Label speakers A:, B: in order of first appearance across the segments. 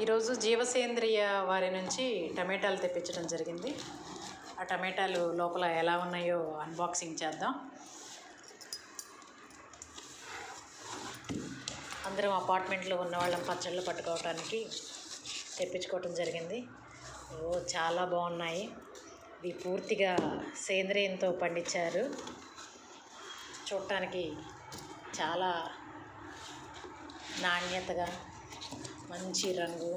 A: ఈరోజు జీవసేంద్రియ వారి నుంచి టమాటాలు తెప్పించడం జరిగింది. ఆ టమాటాలు లోపల ఎలా ఉన్నాయో అన్బాక్సింగ్ చేద్దాం. అందరం అపార్ట్మెంట్లో ఉన్న వాళ్ళం పచ్చళ్ళు పట్టుకోవడానికి తెప్పించుకోవటం జరిగింది. చాలా బాగున్నాయి. ఇవి పూర్తిగా సేంద్రియంతో పండించారు. చూడటానికి చాలా నాణ్యతగా, మంచి రంగు,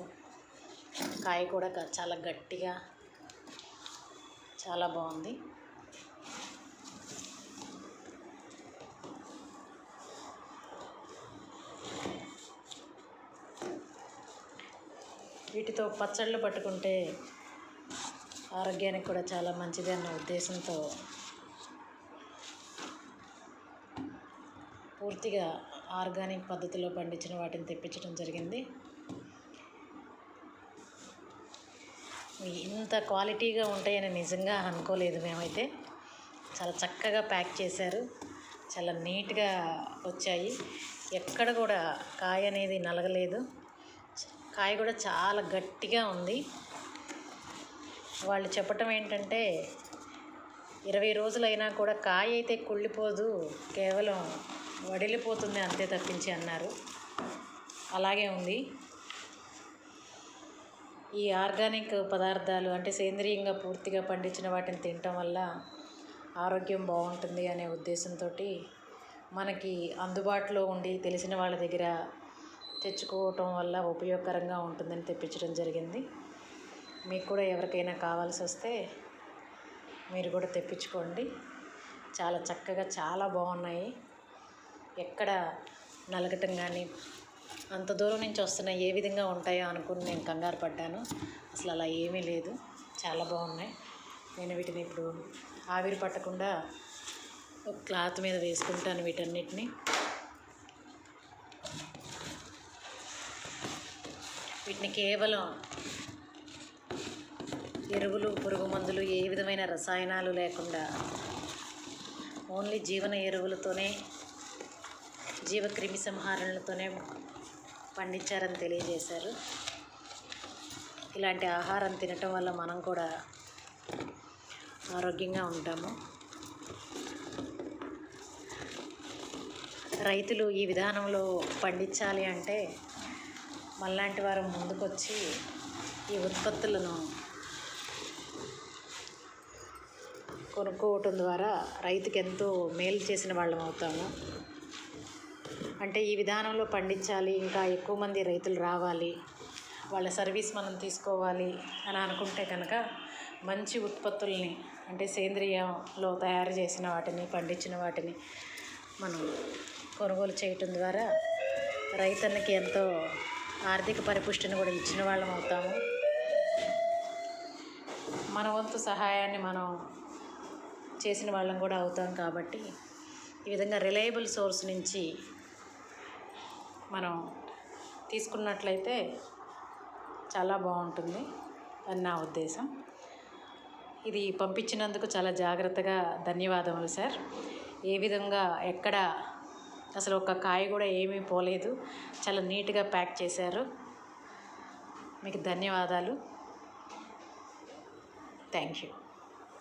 A: కాయ కూడా చాలా గట్టిగా, చాలా బాగుంది. వీటితో పచ్చళ్ళు పట్టుకుంటే ఆరోగ్యానికి కూడా చాలా మంచిది అన్న ఉద్దేశంతో పూర్తిగా ఆర్గానిక్ పద్ధతిలో పండించిన వాటిని తెప్పించడం జరిగింది. ఇంత క్వాలిటీగా ఉంటాయని నిజంగా అనుకోలేదు మేమైతే. చాలా చక్కగా ప్యాక్ చేశారు. చాలా నీట్గా వచ్చాయి. ఎక్కడ కూడా కాయ అనేది నలగలేదు. కాయ కూడా చాలా గట్టిగా ఉంది. వాళ్ళు చెప్పటం ఏంటంటే 20 రోజులైనా కూడా కాయ అయితే కుళ్ళిపోదు, కేవలం వడిలిపోతుంది అంతే తప్పించి అన్నారు. అలాగే ఉంది. ఈ ఆర్గానిక్ పదార్థాలు అంటే సేంద్రియంగా పూర్తిగా పండించిన వాటిని తినటం వల్ల ఆరోగ్యం బాగుంటుంది అనే ఉద్దేశంతో మనకి అందుబాటులో ఉండి తెలిసిన వాళ్ళ దగ్గర తెచ్చుకోవటం వల్ల ఉపయోగకరంగా ఉంటుందని తెప్పించడం జరిగింది. మీకు కూడా ఎవరికైనా కావాల్సి వస్తే మీరు కూడా తెప్పించుకోండి. చాలా చక్కగా చాలా బాగున్నాయి. ఎక్కడ నలగటం కానీ, అంత దూరం నుంచి వస్తున్నాయి ఏ విధంగా ఉంటాయో అనుకుని నేను కంగారు పడ్డాను. అసలు అలా ఏమీ లేదు. చాలా బాగున్నాయి. నేను వీటిని ఇప్పుడు ఆవిరి పట్టకుండా ఒక క్లాత్ మీద వేసుకుంటాను వీటన్నిటిని. వీటిని కేవలం ఎరువులు, పురుగు మందులు, ఏ విధమైన రసాయనాలు లేకుండా ఓన్లీ జీవన ఎరువులతోనే, జీవక్రిమి సంహారణలతోనే పండించారని తెలియజేశారు. ఇలాంటి ఆహారం తినటం వల్ల మనం కూడా ఆరోగ్యంగా ఉంటాము. రైతులు ఈ విధానంలో పండించాలి అంటే మనలాంటి వారు ముందుకొచ్చి ఈ ఉత్పత్తులను కొనుక్కోవటం ద్వారా రైతుకి ఎంతో మేలు చేసిన వాళ్ళం అవుతాము. అంటే ఈ విధానంలో పండించాలి, ఇంకా ఎక్కువ మంది రైతులు రావాలి, వాళ్ళ సర్వీస్ మనం తీసుకోవాలి అని అనుకుంటే కనుక మంచి ఉత్పత్తుల్ని అంటే సేంద్రియంలో తయారు చేసిన వాటిని, పండించిన వాటిని మనం కొనుగోలు చేయటం ద్వారా రైతన్నకి ఎంతో ఆర్థిక పరిపుష్టిని కూడా ఇచ్చిన వాళ్ళం అవుతాము. మన వంతు సహాయాన్ని మనం చేసిన వాళ్ళం కూడా అవుతాం. కాబట్టి ఈ విధంగా రిలయబుల్ సోర్స్ నుంచి మనం తీసుకున్నట్లయితే చాలా బాగుంటుంది అని నా ఉద్దేశం. ఇది పంపించినందుకు చాలా జాగ్రత్తగా ధన్యవాదములు సార్. ఏ విధంగా ఎక్కడ అసలు ఒక కాయ కూడా ఏమీ పోలేదు. చాలా నీట్గా ప్యాక్ చేశారు. మీకు ధన్యవాదాలు. Thank you.